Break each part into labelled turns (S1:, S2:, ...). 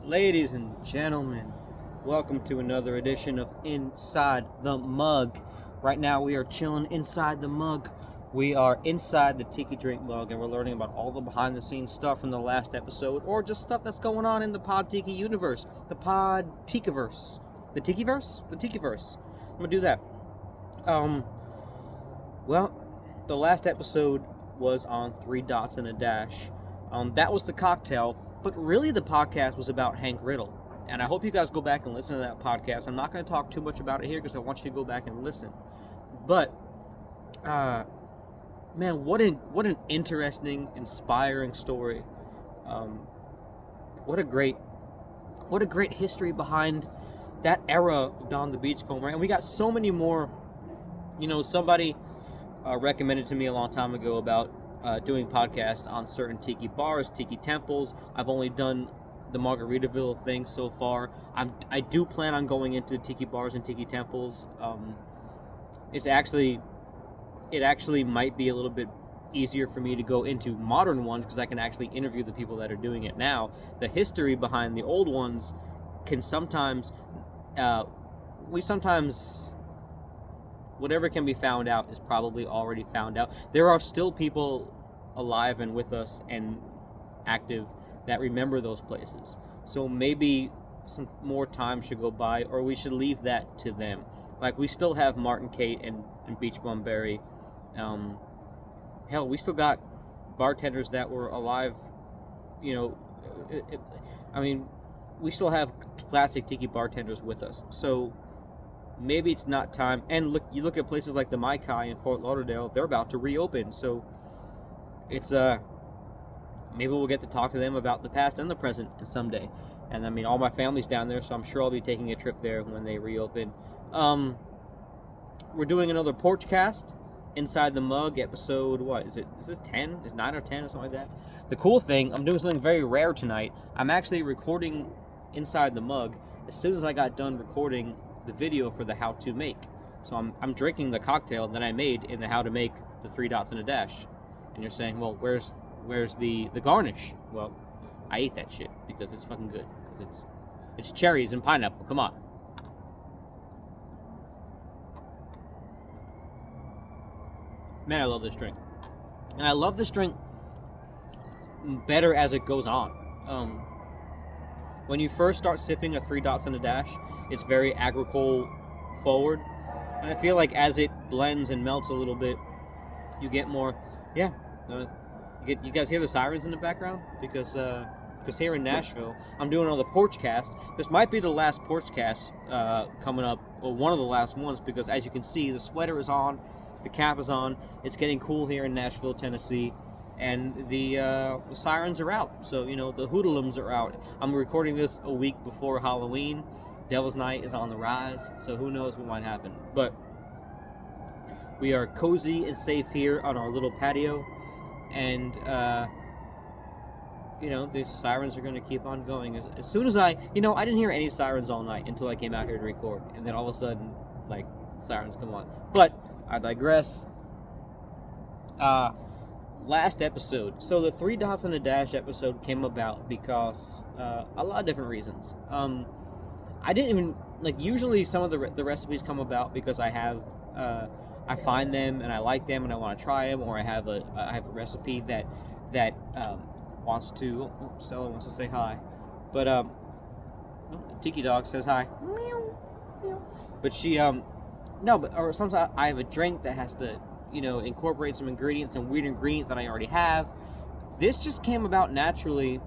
S1: Ladies and gentlemen, welcome to another edition of Inside the Mug. Right now we are chilling inside the mug. We are inside the Tiki drink mug and we're learning about all the behind the scenes stuff from the last episode or just stuff that's going on in the Pod Tiki universe. The Pod Tikiverse. The Tikiverse? The Tikiverse. I'm gonna do that. The last episode was on 3 dots and a dash. That was the cocktail. But really, the podcast was about Hank Riddle. And I hope you guys go back and listen to that podcast. I'm not going to talk too much about it here because I want you to go back and listen. But, man, what an interesting, inspiring story. What a great history behind that era of Don the Beachcomber. And we got so many more. You know, somebody recommended to me a long time ago about doing podcasts on certain tiki bars, tiki temples. I've only done the Margaritaville thing so far. I do plan on going into tiki bars and tiki temples. It actually might be a little bit easier for me to go into modern ones because I can actually interview the people that are doing it now. The history behind the old ones can sometimes whatever can be found out is probably already found out. There are still people alive and with us and active that remember those places. So maybe some more time should go by, or we should leave that to them. Like, we still have Martin Kate and Beach Bum Berry. Hell, we still got bartenders that were alive. You know, we still have classic tiki bartenders with us. So maybe it's not time. And you look at places like the Mai Kai in Fort Lauderdale, they're about to reopen. So it's maybe we'll get to talk to them about the past and the present someday. And I mean, all my family's down there, so I'm sure I'll be taking a trip there when they reopen. We're doing another porch cast, Inside the Mug, episode, what is it? Is this 10? Is 9 or 10 or something like that? The cool thing, I'm doing something very rare tonight. I'm actually recording Inside the Mug as soon as I got done recording the video for the how to make. So I'm drinking the cocktail that I made in the how to make the 3 dots and a dash. And you're saying, well, where's the garnish? Well, I ate that shit because it's fucking good. It's cherries and pineapple. Come on. Man, I love this drink. And I love this drink better as it goes on. When you first start sipping a 3 dots and a dash, it's very agricole forward. And I feel like as it blends and melts a little bit, you get more, you guys hear the sirens in the background? Because here in Nashville, I'm doing another porch cast. This might be the last porch cast coming up, or one of the last ones, because as you can see, the sweater is on, the cap is on. It's getting cool here in Nashville, Tennessee, and the sirens are out. So, you know, the hoodlums are out. I'm recording this a week before Halloween. Devil's Night is on the rise, so who knows what might happen. But we are cozy and safe here on our little patio, and you know, the sirens are going to keep on going. As soon as I didn't hear any sirens all night until I came out here to record, and then all of a sudden, like, sirens come on. But I digress. Last episode, so the 3 dots and a dash episode came about because a lot of different reasons. I didn't even, like, usually some of the recipes come about because I have I find them and I like them and I want to try them, or I have a recipe that wants to. Oh, Stella wants to say hi, but Tiki Dog says hi. But she or sometimes I have a drink that has to, you know, incorporate some ingredients, some weird ingredient that I already have. This just came about naturally.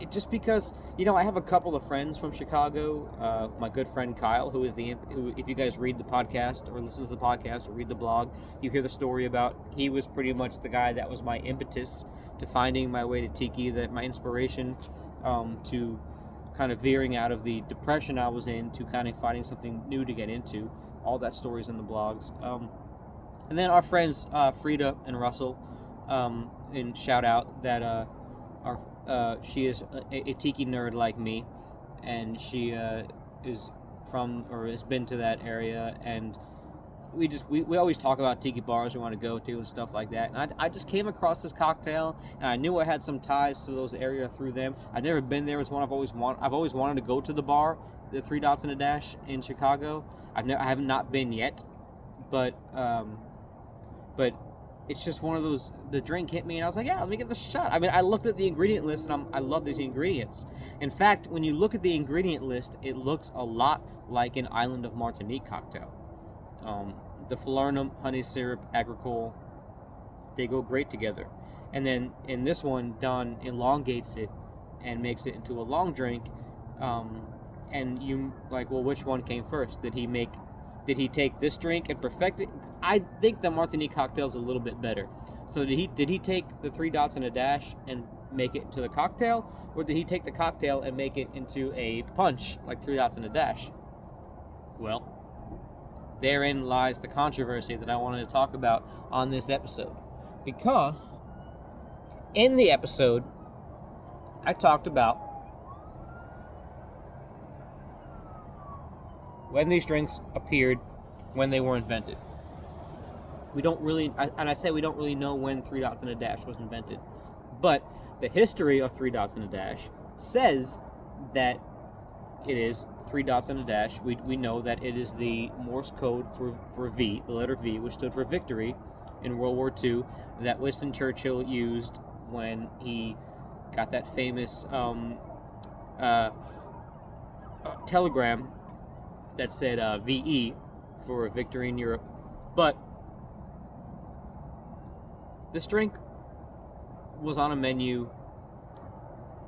S1: Just because, you know, I have a couple of friends from Chicago. My good friend Kyle, who if you guys read the podcast or listen to the podcast or read the blog, you hear the story about, he was pretty much the guy that was my impetus to finding my way to Tiki, that my inspiration to kind of veering out of the depression I was in to kind of finding something new to get into. All that story's in the blogs. And then our friends Frida and Russell, and shout out that she is a Tiki nerd like me, and she is from, or has been to that area, and we always talk about tiki bars we want to go to and stuff like that. And I just came across this cocktail, and I knew I had some ties to those area through them. I've never been there. It's one I've always wanted to go to the bar, the Three Dots and a Dash in Chicago. I have not been yet, but it's just one of those. The drink hit me, and I was like, yeah, let me get this shot. I mean, I looked at the ingredient list, and I love these ingredients. In fact, when you look at the ingredient list, it looks a lot like an Island of Martinique cocktail. The falernum, honey syrup, agricole, they go great together. And then in this one, Don elongates it and makes it into a long drink. And you like, well, which one came first? Did he take this drink and perfect it? I think the Martinique cocktail is a little bit better. So did he take the Three Dots and a Dash and make it into the cocktail, or did he take the cocktail and make it into a punch like Three Dots and a Dash? Well, therein lies the controversy that I wanted to talk about on this episode. Because in the episode, I talked about when these drinks appeared, when they were invented. We don't really, and I say we don't really know when Three Dots and a Dash was invented. But the history of Three Dots and a Dash says that it is Three Dots and a Dash. We know that it is the Morse code for V, the letter V, which stood for victory in World War II, that Winston Churchill used when he got that famous telegram that said VE for victory in Europe. But this drink was on a menu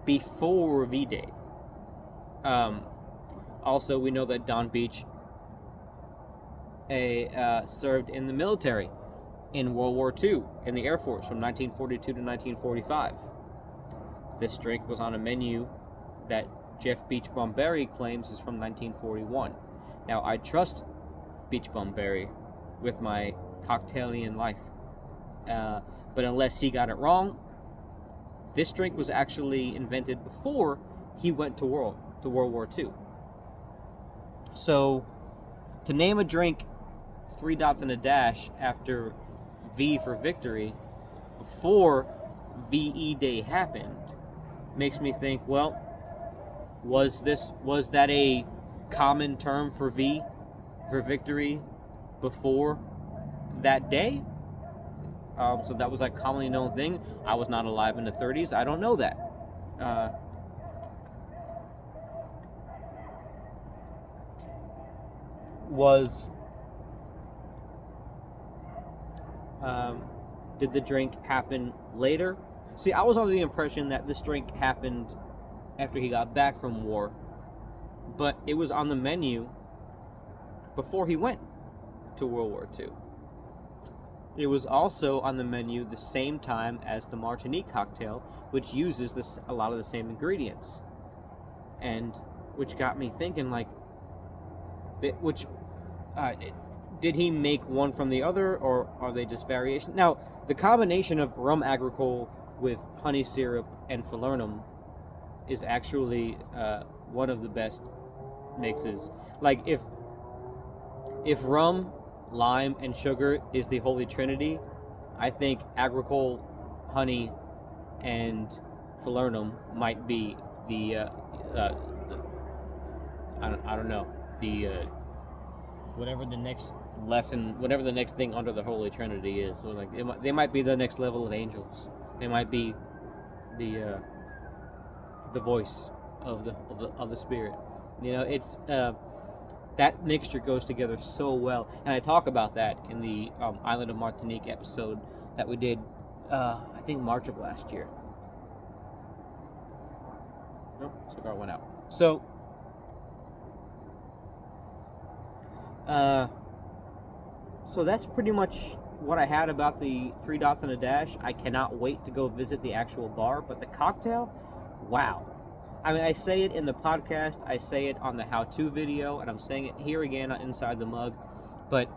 S1: before V-Day. Also, we know that Don Beach served in the military in World War II in the Air Force from 1942 to 1945. This drink was on a menu that Jeff Beach Bomberry claims is from 1941. Now, I trust Beach Bomberry with my cocktailian life. But unless he got it wrong, this drink was actually invented before he went to World War II. So, to name a drink Three Dots and a Dash after V for victory before VE Day happened makes me think, well, was that a common term for V for victory before that day? So that was like a commonly known thing. I was not alive in the 30s. I don't know that. Did the drink happen later? See, I was under the impression that this drink happened after he got back from war, but it was on the menu before he went to World War II. It was also on the menu the same time as the Martinique cocktail, which uses a lot of the same ingredients, and which got me thinking, like, did he make one from the other, or are they just variations? Now, the combination of rum agricole with honey syrup and falernum is actually one of the best mixes. Like, if rum, lime, and sugar is the holy trinity, I think agricole, honey, and falernum might be the I don't know, the whatever the next lesson, whatever the next thing under the holy trinity is. So like they might be the next level of angels. They might be the voice of the spirit. You know, it's that mixture goes together so well, and I talk about that in the Island of Martinique episode that we did, I think March of last year. Nope, cigar went out. So, so that's pretty much what I had about the Three Dots and a Dash. I cannot wait to go visit the actual bar, but the cocktail, wow. I mean, I say it in the podcast, I say it on the how-to video, and I'm saying it here again on Inside the Mug, but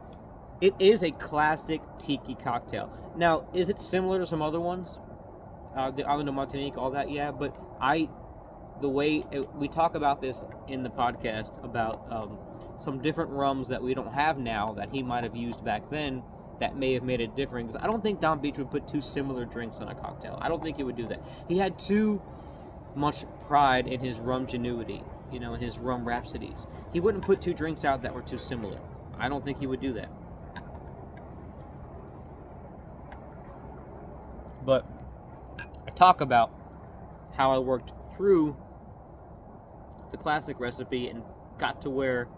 S1: it is a classic tiki cocktail. Now, is it similar to some other ones? The Island of Martinique, all that, yeah, but the way we talk about this in the podcast about some different rums that we don't have now that he might have used back then that may have made it different. Because I don't think Don Beach would put two similar drinks in a cocktail. I don't think he would do that. He had too much pride in his rumgenuity, in his rum rhapsodies. He wouldn't put two drinks out that were too similar. I don't think he would do that. But I talk about how I worked through the classic recipe and got to where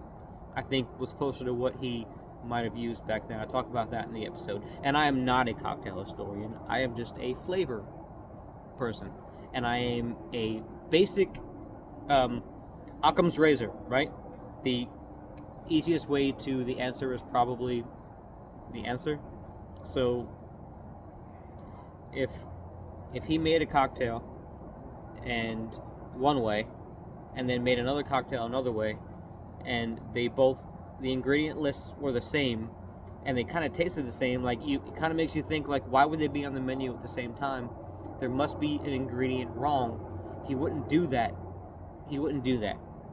S1: I think was closer to what he might have used back then. I talk about that in the episode. And I am not a cocktail historian. I am just a flavor person. And I am a basic Occam's razor, right? The easiest way to the answer is probably the answer. So if he made a cocktail and one way and then made another cocktail another way, and the ingredient lists were the same and they kind of tasted the same, it kind of makes you think, why would they be on the menu at the same time? There must be an ingredient wrong. He wouldn't do that.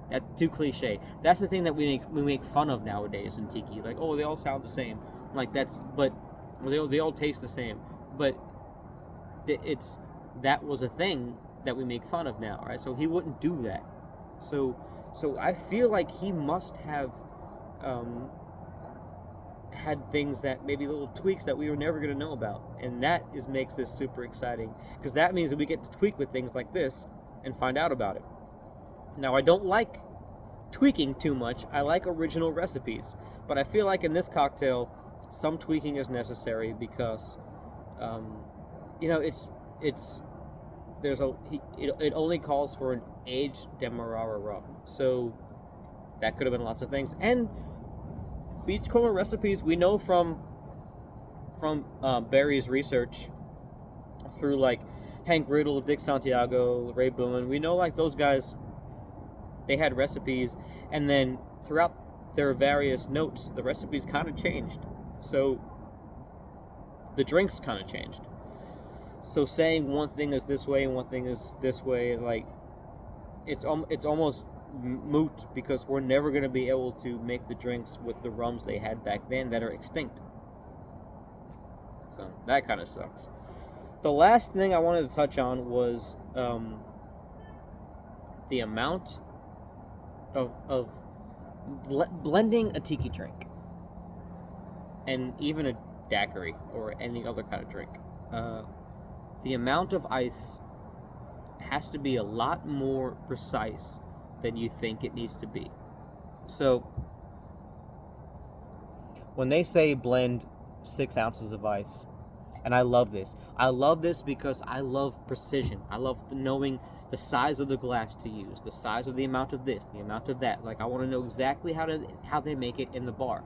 S1: That's too cliche. That's the thing that we make fun of nowadays in Tiki. They all sound the same. They all taste the same. But that was a thing that we make fun of now, right? So he wouldn't do that. So I feel like he must have had things that maybe little tweaks that we were never going to know about, and that makes this super exciting, because that means that we get to tweak with things like this and find out about it. Now, I don't like tweaking too much. I like original recipes, but I feel like in this cocktail some tweaking is necessary because it only calls for an aged Demerara rum, so that could have been lots of things. And beachcomber recipes, we know from Barry's research through Hank Riddle, Dick Santiago, Ray Boone, we know those guys, they had recipes, and then throughout their various notes, the recipes kind of changed. So the drinks kind of changed. So saying one thing is this way and one thing is this way, it's almost moot, because we're never going to be able to make the drinks with the rums they had back then that are extinct. So that kind of sucks. The last thing I wanted to touch on was the amount of blending a tiki drink and even a daiquiri or any other kind of drink. The amount of ice has to be a lot more precise than you think it needs to be. So when they say blend 6 ounces of ice, and I love this because I love precision. I love knowing the size of the glass to use, the size of the amount of this, the amount of that. I want to know exactly how they make it in the bar.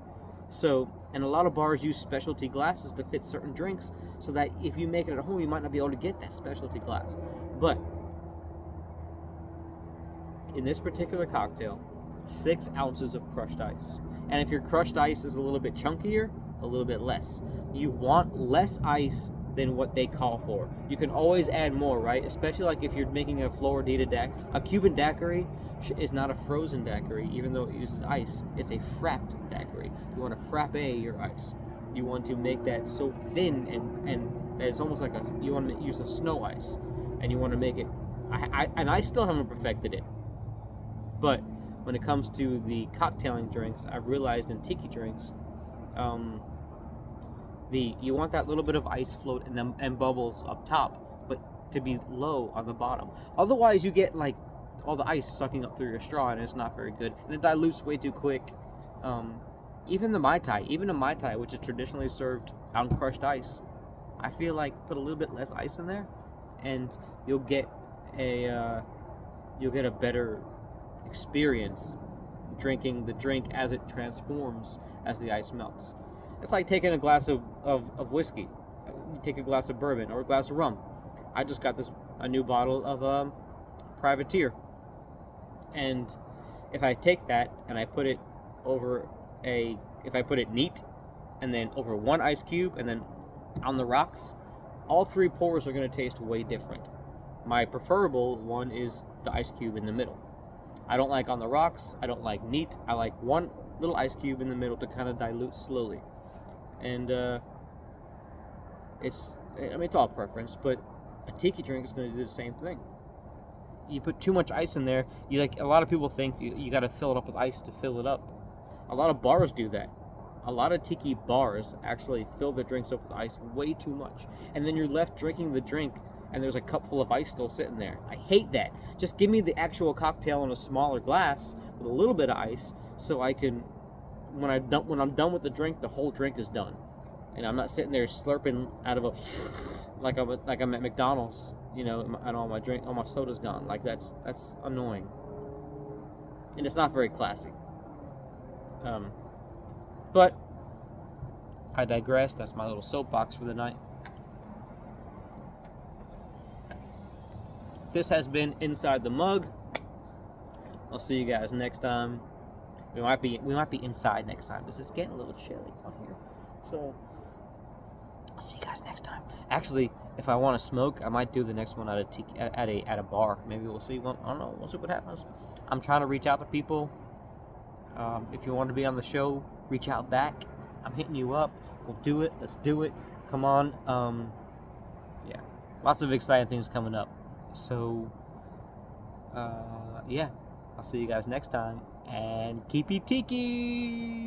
S1: So, and a lot of bars use specialty glasses to fit certain drinks, so that if you make it at home, you might not be able to get that specialty glass. But in this particular cocktail, 6 ounces of crushed ice. And if your crushed ice is a little bit chunkier, a little bit less. You want less ice than what they call for. You can always add more, right? Especially if you're making a Floridita daiquiri. A Cuban daiquiri is not a frozen daiquiri, even though it uses ice. It's a frapped daiquiri. You want to frappe your ice. You want to make that so thin and that it's almost you want to use a snow ice, and you want to make it. I still haven't perfected it, but when it comes to the cocktailing drinks, I've realized in tiki drinks, you want that little bit of ice float and bubbles up top, but to be low on the bottom. Otherwise, you get all the ice sucking up through your straw, and it's not very good, and it dilutes way too quick. Even a Mai Tai, which is traditionally served on crushed ice, I feel put a little bit less ice in there, and you'll get a better experience drinking the drink as it transforms as the ice melts. It's like taking a glass of whiskey. You take a glass of bourbon or a glass of rum. I just got a new bottle of Privateer, and if I take that and I put it neat, and then over one ice cube, and then on the rocks, all 3 pours are going to taste way different. My preferable one is the ice cube in the middle. I don't like on the rocks. I don't like neat. I like one little ice cube in the middle to kind of dilute slowly. And it's all preference, but a tiki drink is going to do the same thing. You put too much ice in there, a lot of people think you got to fill it up with ice to fill it up. A lot of bars do that. A lot of tiki bars actually fill their drinks up with ice way too much, and then you're left drinking the drink and there's a cup full of ice still sitting there. I hate that. Just give me the actual cocktail in a smaller glass with a little bit of ice, so I can, when I'm done with the drink, the whole drink is done, and I'm not sitting there slurping out of a like I'm at McDonald's, and all my soda's gone. Like that's annoying, and it's not very classy. But I digress. That's my little soapbox for the night. This has been Inside the Mug. I'll see you guys next time. We might be inside next time because it's getting a little chilly out here. So I'll see you guys next time. Actually, if I want to smoke, I might do the next one at a bar. Maybe we'll see. I don't know. We'll see what happens. I'm trying to reach out to people. If you want to be on the show, reach out back. I'm hitting you up. We'll do it. Let's do it. Come on. Yeah. Lots of exciting things coming up. So, yeah. I'll see you guys next time. And keep it tiki!